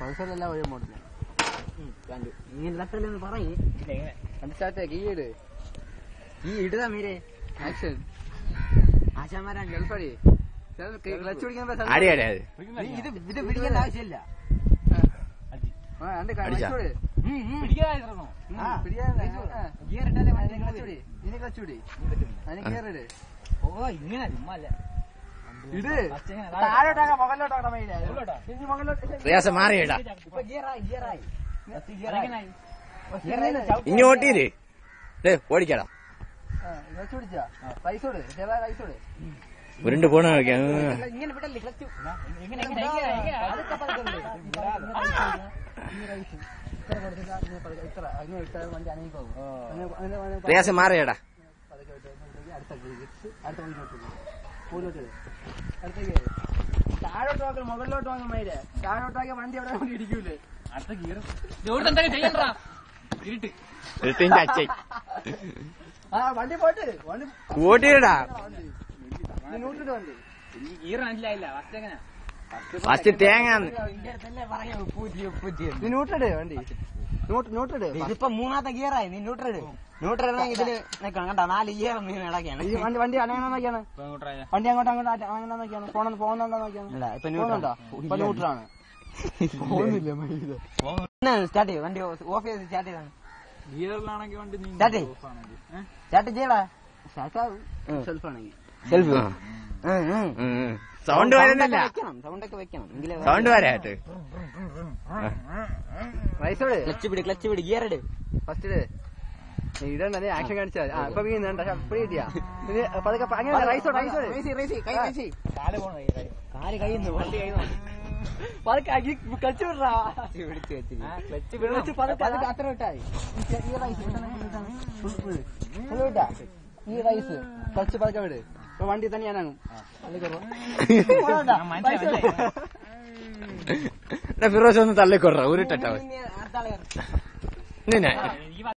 പൾസറെല്ലാം ഒരേ മോഡല്. ഇങ്ങനെ തട്ടല്ലെന്ന് പറയും. സ്റ്റാർട്ട് കീ ഇട്. ഈ ഇടുതാ മീരെ ആക്ഷൻ. ആശാന്മാരാണ് ഗൾഫടി ക്ലച്ച് പിടിക്കാൻ ഇത് പിടിക്കേണ്ട ആവശ്യമില്ല. ഗിയർ ഇട്ടാലേ ക്ലിയറിട്. ഓ ഇങ്ങനെ ചുമ്മാല്ല ഇട്. താഴോട്ടാ മുകളിലോട്ടാ മാറിയിടാ ഗിയറായി ഇങ്ങോട്ടീര് ഓടിക്കടാ. ക്ലച്ച് പിടിച്ചാ റൈസ് കൊടു. ചെറുതായ റൈസ് കൊടു. ഉരുണ്ട് പോണ നോക്കിയാ ഇങ്ങനെ വിടല്ലേ ക്ലച്ച്. പ്രയാസം മാറിയടാ. താഴോട്ട് നോക്കണം, മുകളിലോട്ട് നോക്കാൻ മയില്. താഴോട്ട് നോക്കിയ വണ്ടി അവിടെ കൊണ്ട് ഇടിക്കൂലേ. അടുത്ത ഗിയർ വണ്ടി പോട്ട് വണ്ടി ഓട്ടിയിടാ. നൂറ്റിട്ട് വണ്ടി ഗിയർ മനസ്സിലായില്ല. ഫസ്റ്റ് തേങ്ങ നീ നൂറ്റിട് വണ്ടി നൂറ്റിട്. ഇതിപ്പോ മൂന്നാമത്തെ ഗിയറായി. നീ ന്യൂട്രൽ ഇതില് നിക്കണം കണ്ട. 4 ഗിയർ നീ ഇളക്കിയാണ്. ഈ വണ്ടി അനങ്ങാൻ നോക്കിയാണ്. വണ്ടി അങ്ങോട്ട് അങ്ങനെ നോക്കിയാണ്. പോകുന്നുണ്ടോ നോക്കിയാണ്. പോകുന്നുണ്ടോ? ഇപ്പൊ ന്യൂട്രലാണ്. പോകുന്നില്ല. സ്റ്റാർട്ട് ചെയ്യും. വണ്ടി ഓഫ് ചെയ്ത് സ്റ്റാർട്ട് ചെയ്താണ്. ഗിയറിലാണെങ്കിൽ വണ്ടി സ്റ്റാർട്ട് ചെയ്യടാ. സെൽഫ് ആണെങ്കിൽ സെൽഫ് സൗണ്ട് വരുന്നില്ല. സൗണ്ടൊക്കെ വെക്കണം. സൗണ്ട് വരാട്ട്. ക്ലച്ച് പിടി ഗിയർ ഇട്. ഫസ്റ്റ് ഇടണ്ട. ആക്ഷൻ കാണിച്ചാൽ ഇപ്പൊ വീണ്ട കിട്ടിയാ പതുക്കെ അങ്ങനെ റൈസോട് കാല് കഴിയുന്നു. വണ്ടി കഴിയുന്നു. ക്ലച്ച് വിടാ. അത്ര വിട്ടായി. ഈ റൈസ് ക്ലച്ച് പതുക്കെ വിട്. വണ്ടി തന്നെ ഞാനാകും. ഫിറോസ് ഒന്ന് തള്ളിക്കൊടുറ ഉരുട്ട.